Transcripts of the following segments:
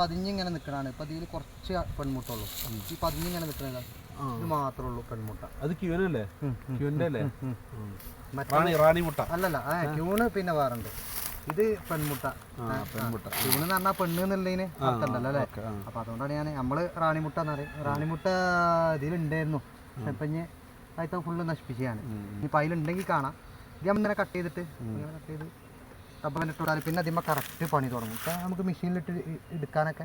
പതിഞ്ഞിങ്ങനെ നിൽക്കണാണ്. ഇപ്പം ഇതിൽ കുറച്ച് പെൺമുട്ടുള്ളൂ. ഈ പതിഞ്ഞിങ്ങനെ നിൽക്കണ ഇത് മാത്രമേ ഉള്ളൂ പെൺമുട്ട. അത് ക്യൂനല്ലേ? ക്യൂൻ്റെ അല്ലേ? റാണിമുട്ട അല്ലല്ല, ക്യൂണ് പിന്നെ വേറുണ്ട്. ഇത് പെൺമുട്ട. ക്യൂണ് എന്ന് പറഞ്ഞാൽ പെണ്ണ് എന്നുള്ളതിന് അർത്ഥമുണ്ടല്ലോ അല്ലേ? അപ്പം അതുകൊണ്ടാണ് നമ്മള് റാണിമുട്ട എന്ന് പറയും. റാണിമുട്ട ഇതിലുണ്ടായിരുന്നു. ഇപ്പം ഇനി അതിൽ ഫുള്ള് നശിപ്പിച്ചാണ്. ഇനിയിപ്പോൾ അതിലുണ്ടെങ്കിൽ കാണാം. ഇത് നമ്മളിങ്ങനെ കട്ട് ചെയ്തിട്ട് ഇങ്ങനെ കട്ട് ചെയ്ത് റബ്ബർ ഇട്ട് വിടാൻ പിന്നെ അതിന്മേൽ കറക്റ്റ് പണി തുടങ്ങും. ഇപ്പം നമുക്ക് മെഷീനിലിട്ട് എടുക്കാനൊക്കെ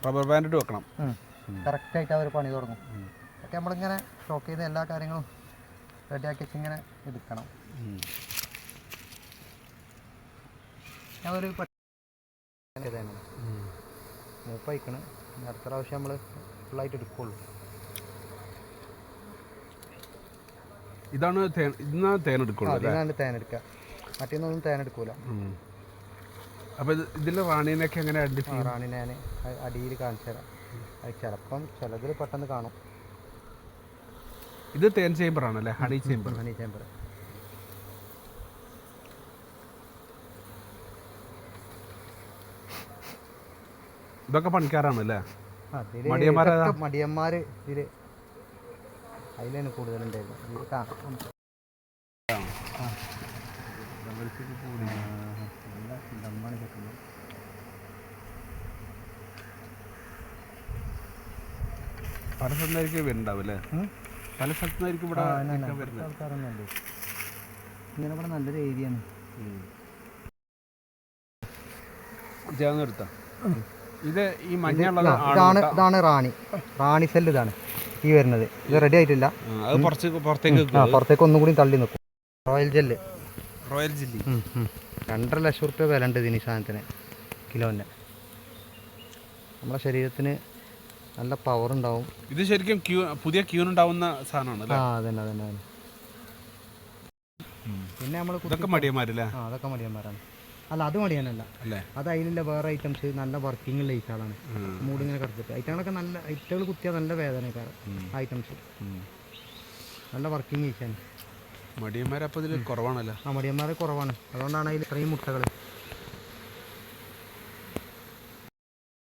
റബ്ബർ ബാൻഡ് ഇട്ട് വെക്കണം. കറക്റ്റായിട്ട് അവർ പണി തുടങ്ങും. ഒക്കെ നമ്മളിങ്ങനെ സ്റ്റോക്ക് ചെയ്ത് എല്ലാ കാര്യങ്ങളും റെഡിയാക്കി വെച്ച് ഇങ്ങനെ എടുക്കണം. ഞാൻ ഒരു മൂപ്പയക്കണം. അടുത്ത പ്രാവശ്യം നമ്മൾ ഫുള്ളായിട്ട് എടുക്കുള്ളൂ. ഇതാണ് തേൻ എടുക്കുള്ളൂ. അതിനാണ് തേൻ എടുക്കുക. മറ്റൊന്നും തേൻ എടുക്കൂല. അപ്പോൾ ഇതിൽ റാണീനെയൊക്കെ എങ്ങനെ ഐഡൻറ്റിഫൈ? റാണീനെ ഞാൻ അടിയിൽ കാണിച്ചു തരാം. അത് ചിലപ്പം ചിലതിൽ പെട്ടെന്ന് കാണും. ഇത് തേൻ ചേമ്പറാണല്ലേ? Honey chamber. Honey chamber. ഇതൊക്കെ പണിക്കാരാണല്ലേ? മടിയന്മാർ ഇതിൽ അതിലാണ് കൂടുതലുണ്ടായിരുന്നു. ഇതിൽ കാണാം. ദമ്മാണ് കിട്ടുന്നത്. പല സ്ഥലത്തായിരിക്കും വരുന്നുണ്ടാവും അല്ലേ? പല സ്ഥലത്തുനിന്നായിരിക്കും ഇവിടെ ആൾക്കാരൊന്നുമല്ലേ. ഇങ്ങനെ ഇവിടെ നല്ലൊരു ഏരിയയാണ്. ഇത് ഈ മഞ്ഞുള്ള ഇതാണ് റാണി സെല്ല്. ഇതാണ് ഈ വരുന്നത്. ഇത് റെഡി ആയിട്ടില്ല. പുറത്തേക്ക് ഒന്നും കൂടി തള്ളി നിൽക്കും. റോയൽ ജെല്ലി 2.5 ലക്ഷം റുപ്യ വില ഉണ്ട് ഇതിന്. സാധനത്തിന് കിലോൻ്റെ. നമ്മുടെ ശരീരത്തിന് നല്ല പവർ ഉണ്ടാവും. ഇത് ശരിക്കും പുതിയ ക്യൂൻ ഉണ്ടാവുന്ന സാധനമാണ്. അതന്നെ. പിന്നെ നമ്മൾ അതൊക്കെ മടിയന്മാരല്ലേ? അതൊക്കെ മടിയന്മാരാണ്. അല്ല, അത് മടിയാനല്ല. അത് അതിലുള്ള വേറെ ഐറ്റംസ് നല്ല വർക്കിംഗ് ഉള്ള ഐറ്റാളാണ്. മൂടിങ്ങനെ കിടത്തിട്ട് ഐറ്റങ്ങളൊക്കെ നല്ല ഐറ്റകൾ കുത്തിയാൽ നല്ല വേദനക്കാറ് ഐറ്റംസ്. നല്ല വർക്കിംഗ് ഐറ്റാണ്. മടിയന്മാരപ്പോൾ ഇതിൽ കുറവാണല്ലോ. മടിയന്മാർ കുറവാണ്. അതുകൊണ്ടാണ് അതിൽ ഇത്രയും മുട്ടകൾ.